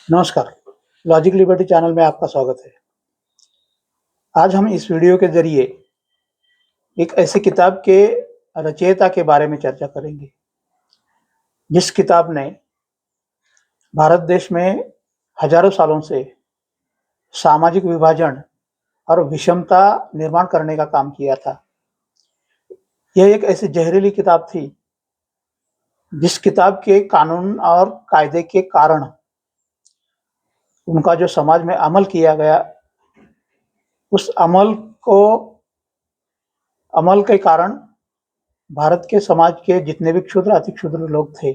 नमस्कार, logic liberty channel में आपका स्वागत है। आज हम इस वीडियो के ज़रिए एक ऐसी किताब के रचयिता के बारे में चर्चा करेंगे, जिस किताब ने भारत देश में हजारों सालों से सामाजिक विभाजन और विषमता निर्माण करने का काम किया था। यह एक ऐसी जहरीली किताब थी, जिस किताब के कानून और कायदे के कारण उनका जो समाज में अमल किया गया, उस अमल के कारण भारत के समाज के जितने भी क्षुद्र अति क्षुद्र लोग थे,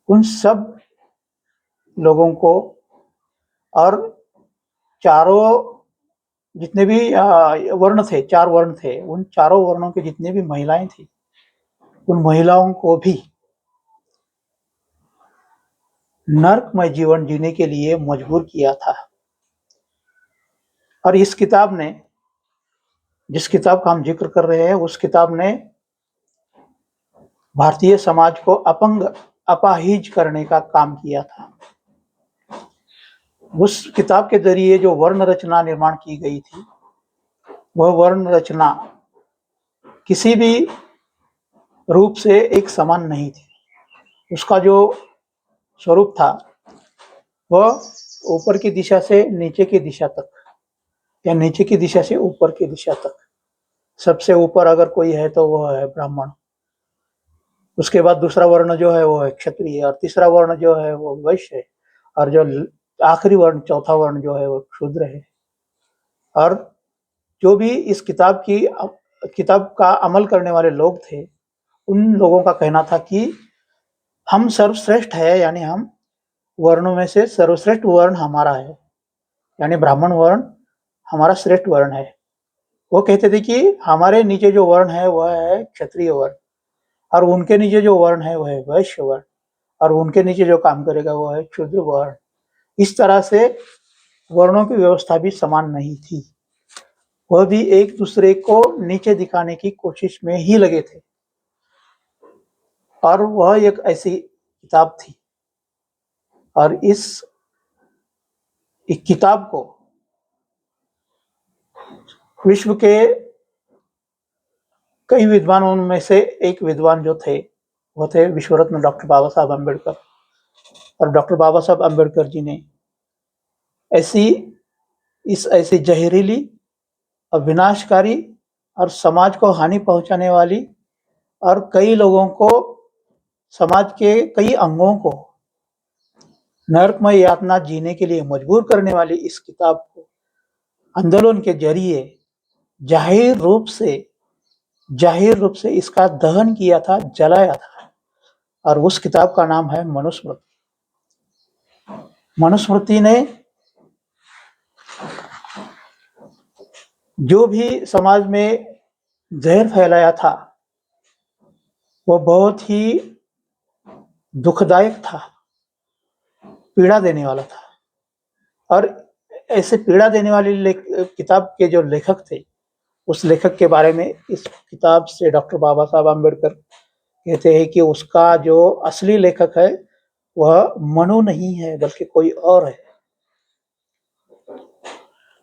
उन सब लोगों को और चारों जितने भी वर्ण थे, 4 वर्ण थे, उन चारों वर्णों की जितनी भी महिलाएं थी, उन महिलाओं को भी नरकमय जीवन जीने के लिए मजबूर किया था। और इस किताब ने, जिस किताब का हम जिक्र कर रहे हैं, उस किताब ने भारतीय समाज को अपाहिज करने का काम किया था। उस किताब के जरिए जो वर्ण रचना निर्माण की गई थी, वह वर्ण रचना किसी भी रूप से एक समान नहीं थी। उसका जो स्वरूप था, वह ऊपर की दिशा से नीचे की दिशा तक या नीचे की दिशा से ऊपर की दिशा तक, सबसे ऊपर अगर कोई है तो वह है ब्राह्मण, उसके बाद दूसरा वर्ण जो है वो है क्षत्रिय, और तीसरा वर्ण जो है वो वैश्य है, और जो आखिरी वर्ण, चौथा वर्ण जो है वो शूद्र है। और जो भी इस किताब का अमल करने वाले लोग थे, उन लोगों का कहना था कि हम सर्वश्रेष्ठ है, यानी हम वर्णों में से सर्वश्रेष्ठ वर्ण हमारा है, यानी ब्राह्मण वर्ण हमारा श्रेष्ठ वर्ण है। वो कहते थे कि हमारे नीचे जो वर्ण है वह है क्षत्रिय वर्ण, और उनके नीचे जो वर्ण है वह है वैश्य वर्ण, और उनके नीचे जो काम करेगा वह है शूद्र वर्ण। इस तरह से वर्णों की व्यवस्था भी समान नहीं थी, वह भी एक दूसरे को नीचे दिखाने की कोशिश में ही लगे थे। और वह एक ऐसी किताब थी, और इस किताब को विश्व के कई विद्वानों में से एक विद्वान जो थे, वो थे विश्वरत्न डॉक्टर बाबा साहब अम्बेडकर। और डॉक्टर बाबा साहब अम्बेडकर जी ने ऐसी जहरीली और विनाशकारी और समाज को हानि पहुंचाने वाली और कई लोगों को, समाज के कई अंगों को नरकमय यातना जीने के लिए मजबूर करने वाली इस किताब को आंदोलन के जरिए जाहिर रूप से इसका दहन किया था, जलाया था। और उस किताब का नाम है मनुस्मृति। मनुस्मृति ने जो भी समाज में जहर फैलाया था, वो बहुत ही दुखदायक था, पीड़ा देने वाला था। और ऐसे पीड़ा देने वाली किताब के जो लेखक थे, उस लेखक के बारे में इस किताब से डॉक्टर बाबा साहब अम्बेडकर कहते हैं कि उसका जो असली लेखक है वह मनु नहीं है, बल्कि कोई और है।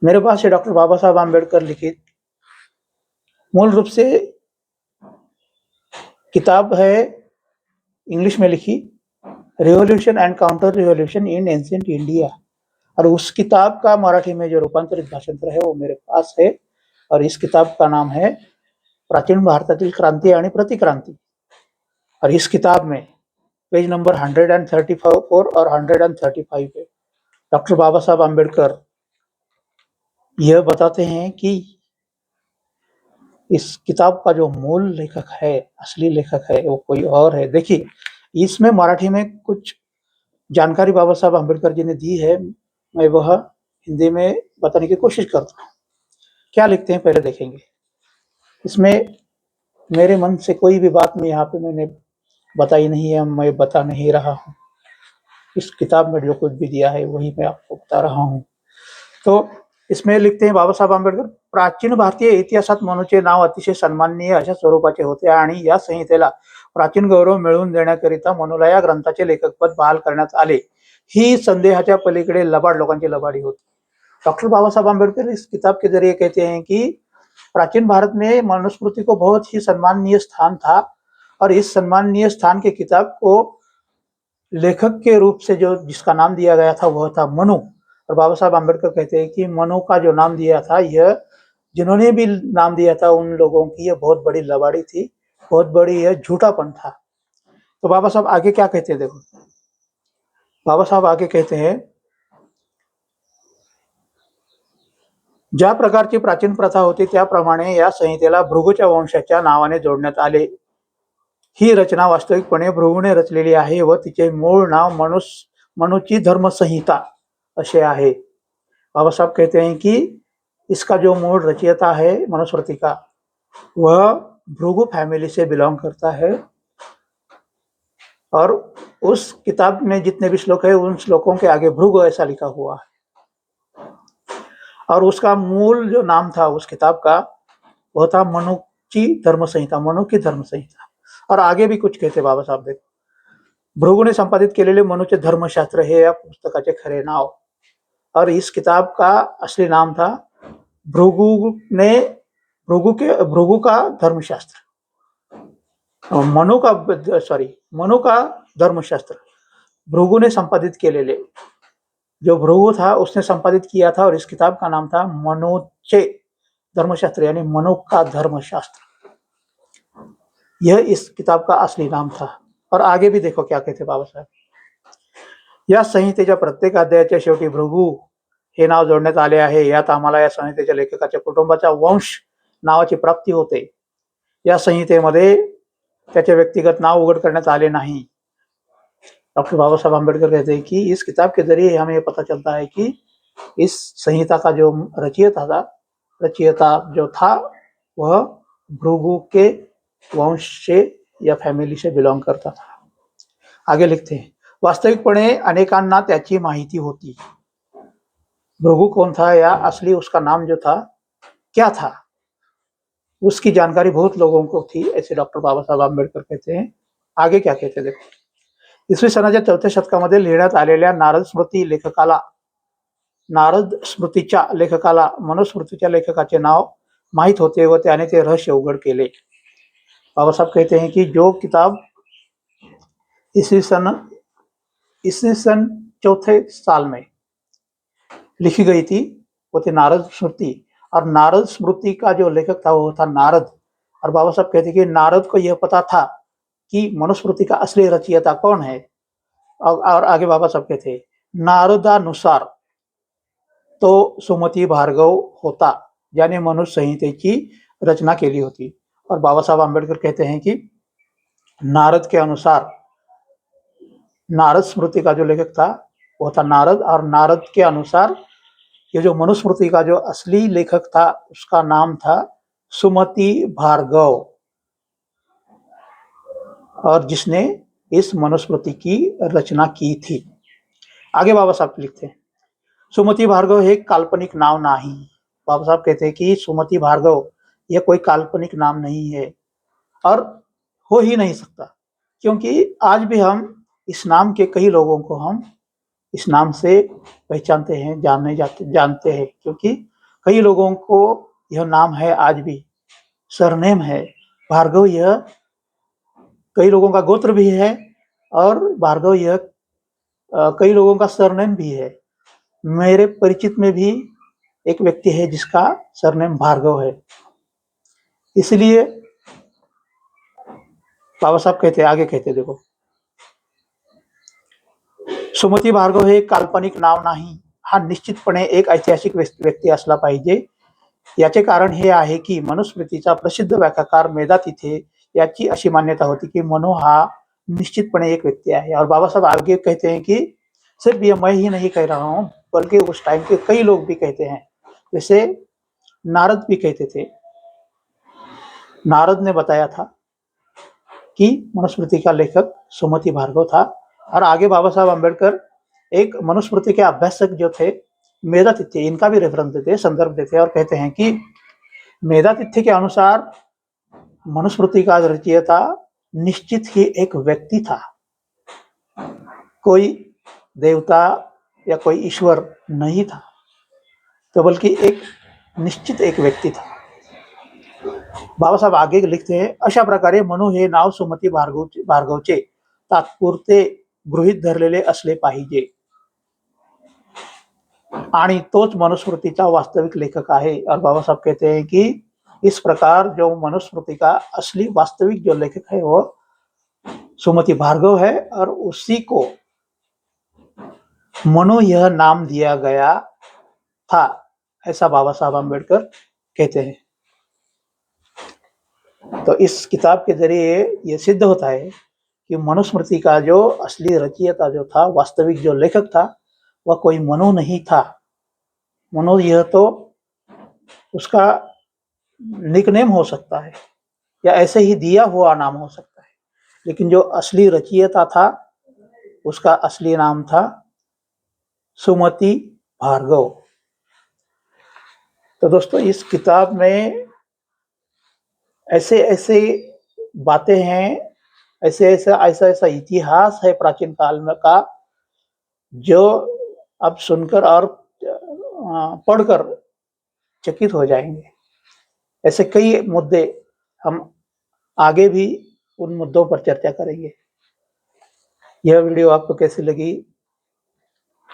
मेरे पास है डॉक्टर बाबा साहब अम्बेडकर लिखित मूल रूप से किताब है, इंग्लिश में लिखी, revolution and counter revolution in ancient India. और उस किताब का मराठी में जो रूपांतरित भाषांतर है वो मेरे पास है, और इस किताब का नाम है प्राचीन भारतातील क्रांती आणि प्रतिक्रांती। और इस किताब में पेज नंबर 134 और 135 पे डॉक्टर बाबा साहब अम्बेडकर यह बताते हैं कि इस किताब का जो मूल लेखक है, असली लेखक है, वो कोई और है। देखिए, इसमें मराठी में कुछ जानकारी बाबा साहब अम्बेडकर जी ने दी है, मैं वह हिंदी में बताने की कोशिश करता हूँ। क्या लिखते हैं पहले देखेंगे। इसमें मेरे मन से कोई भी बात में यहाँ पे मैंने बताई नहीं है, मैं बता नहीं रहा हूँ। इस किताब में जो कुछ भी दिया है वही मैं आपको बता रहा हूँ। तो इसमें लिखते हैं बाबा साहब आंबेडकर, प्राचीन भारतीय इतिहासात मनूचे नाव अतिशय सन्माननीय अशा स्वरूपाचे होते आणि या संहितेला प्राचीन गौरव मिळवून देण्याकरिता मनूला या ग्रंथाचे लेखकपद बहाल करण्यात आले। ही संदेहाच्या पलीकडे लबाड लोकांची लबाडी होती। डॉक्टर बाबा साहब आम्बेडकर इस किताब के जरिए कहते हैं कि प्राचीन भारत में मनुस्मृति को बहुत ही सम्माननीय स्थान था और इस सम्माननीय स्थान की किताब को लेखक के रूप से जो जिसका नाम दिया गया था वह था मनु। और बाबा साहब आम्बेडकर कहते हैं कि मनु का जो नाम दिया था, यह जिन्होंने भी नाम दिया था उन लोगों की यह बहुत बड़ी लबाड़ी थी, बहुत बड़ी यह झूठापन था। तो बाबा साहब आगे क्या कहते हैं, देखो बाबा साहब आगे कहते हैं, ज्या प्रकारची प्राचीन प्रथा होती त्याप्रमाणे या संहितेला भृगूच्या वंशाच्या नावाने जोडण्यात आले। ही रचना वास्तविकपणे भृगूने रचलेली आहे व तिचे मूळ नाव मनुची धर्मसंहिता असे आहे। बाबा साहब कहते हैं कि इसका जो मूल रचयिता है मनुस्मृति का, वह भृगु फैमिली से बिलोंग करता है और उस किताब में जितने भी श्लोक है उन श्लोकों के आगे भृगु ऐसा लिखा हुआ है। और उसका मूल जो नाम था उस किताब का वह था मनुची धर्म संहिता, मनु की धर्म संहिता। और आगे भी कुछ कहते बाबा साहब, देखो भृगूने संपादित केलेले मनुचे धर्मशास्त्र हे या पुस्तकाचे खरे नाव। और इस किताब का असली नाम था भृगु का धर्मशास्त्र, मनु का धर्मशास्त्र भृगु ने संपादित केलेले, जो भृगु था उसने संपादित किया था और इस किताब का नाम था मनुचे धर्मशास्त्र, यानी मनु का धर्मशास्त्र। यह इस किताब का असली नाम था। और आगे भी देखो क्या कहते बाबा साहब, या संहितेच्या प्रत्येक अध्यायाच्या शेवटी भृगु हे नाव जोडण्यात आले आहे। यात आम्हाला या संहितेच्या लेखकाच्या कुटुंबाचा वंश नावाची प्राप्ती होते। या संहितेमध्ये त्याचे व्यक्तिगत नाव उघड करण्यात आले नहीं। डॉक्टर बाबा साहब आम्बेडकर कहते हैं कि इस किताब के जरिए हमें पता चलता है कि इस संहिता का जो रचयिता जो था वह भृगु के वंश से या फैमिली से बिलोंग करता था। आगे लिखते हैं, वास्तविकपणे अनेकांना त्याची माहिती होती। भृगु कौन था या असली उसका नाम जो था क्या था, उसकी जानकारी बहुत लोगों को थी, ऐसे डॉक्टर बाबा साहब आम्बेडकर कहते हैं। आगे क्या कहते हैं, देखो इसवी सनाच्या 4थ्या शतकामध्ये लिहिण्यात आलेल्या नारद स्मृतीच्या लेखकाला मनुस्मृतीच्या लेखकाचे नाव माहित होते व त्याने ते रहस्य उघड केले। बाबा साहब कहते हैं कि जो किताब ईस्वी सन 4थे साल में लिखी गई थी वो थी नारद स्मृति, और नारद स्मृति का जो लेखक था वो था नारद। और बाबा साहब कहते कि नारद को यह पता था कि मनुस्मृति का असली रचयिता कौन है। और आगे बाबा साहब कहते नारदानुसार तो सुमती भार्गव होता ज्याने मनुष्य संहितेची रचना केली होती। और बाबा साहब आम्बेडकर कहते हैं कि नारद के अनुसार, नारद स्मृति का जो लेखक था वो था नारद, और नारद के अनुसार ये जो मनुस्मृति का जो असली लेखक था उसका नाम था सुमति भार्गव, और जिसने इस मनुस्मृति की रचना की थी। आगे बाबा साहब लिखते हैं, सुमति भार्गव हे काल्पनिक नाव नहीं। बाबा साहब कहते हैं कि सुमति भार्गव यह कोई काल्पनिक नाम नहीं है और हो ही नहीं सकता, क्योंकि आज भी हम इस नाम के कई लोगों को हम इस नाम से पहचानते हैं, जानते हैं, क्योंकि कई लोगों को यह नाम है, आज भी सरनेम है भार्गव। यह कई लोगों का गोत्र भी है और भार्गव यह कई लोगों का सरनेम भी है। मेरे परिचित में भी एक व्यक्ति है जिसका सरनेम भार्गव है। इसलिए बाबा साहब कहते आगे कहते, देखो सुमती भार्गव हे काल्पनिक नाव नाही, हा निश्चितपणे एक ऐतिहासिक व्यक्ती असला पाहिजे। याचे कारण हे आहे की मनुस्मृतीचा प्रसिद्ध व्याख्याकार मेधातिथे याची अशी मान्यता होती कि मनु हा निश्चितपणे एक व्यक्ति है। और बाबा साहब आगे कहते हैं कि सिर्फ ये मैं ही नहीं कह रहा हूं बल्कि उस टाइम के कई लोग भी कहते हैं, जैसे नारद भी कहते थे। नारद ने बताया था कि मनुस्मृति का लेखक सुमति भार्गव था। और आगे बाबा साहब आम्बेडकर एक मनुस्मृति के अभ्यासक जो थे मेधातिथ्य, इनका भी रेफरेंस देते, संदर्भ देते और कहते हैं कि मेधातिथ्य के अनुसार मनुस्मृति का रचयिता निश्चित ही एक व्यक्ति था, कोई देवता या कोई ईश्वर नहीं था, तो बल्कि एक निश्चित एक व्यक्ती था. बाबासाहेब आगे लिखते हैं, अशा प्रकारे मनू हे नाव सुमती भार्गवचे तात्पुरते गृहीत धरलेले असले पाहिजे आणि तोच मनुस्मृतीचा वास्तविक लेखक आहे. और बाबा साहब कहते हैं कि इस प्रकार जो मनुस्मृति का असली वास्तविक जो लेखक है वो सुमति भार्गव है, और उसी को मनु यह नाम दिया गया था, ऐसा बाबा साहब अम्बेडकर कहते हैं. तो इस किताब के जरिए ये सिद्ध होता है कि मनुस्मृति का जो असली रचयिता जो था, वास्तविक जो लेखक था, वह कोई मनु नहीं था. मनु यह तो उसका निकनेम हो सकता है या ऐसे ही दिया हुआ नाम हो सकता है, लेकिन जो असली रचयिता था उसका असली नाम था सुमति भार्गव. तो दोस्तों, इस किताब में ऐसे ऐसे बातें हैं, ऐसे ऐसा इतिहास है प्राचीन काल में का, जो अब सुनकर और पढ़कर चकित हो जाएंगे. ऐसे कई मुद्दे हम आगे भी उन मुद्दों पर चर्चा करेंगे. यह वीडियो आपको कैसी लगी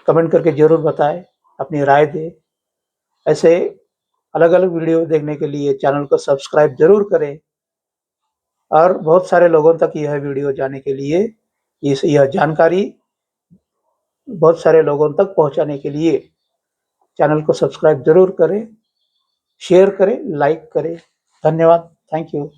कमेंट करके जरूर बताएं, अपनी राय दें. ऐसे अलग अलग वीडियो देखने के लिए चैनल को सब्सक्राइब जरूर करें, और बहुत सारे लोगों तक यह वीडियो जाने के लिए, यह जानकारी बहुत सारे लोगों तक पहुंचाने के लिए चैनल को सब्सक्राइब जरूर करें, शेयर करें, लाइक करें. धन्यवाद. Thank you.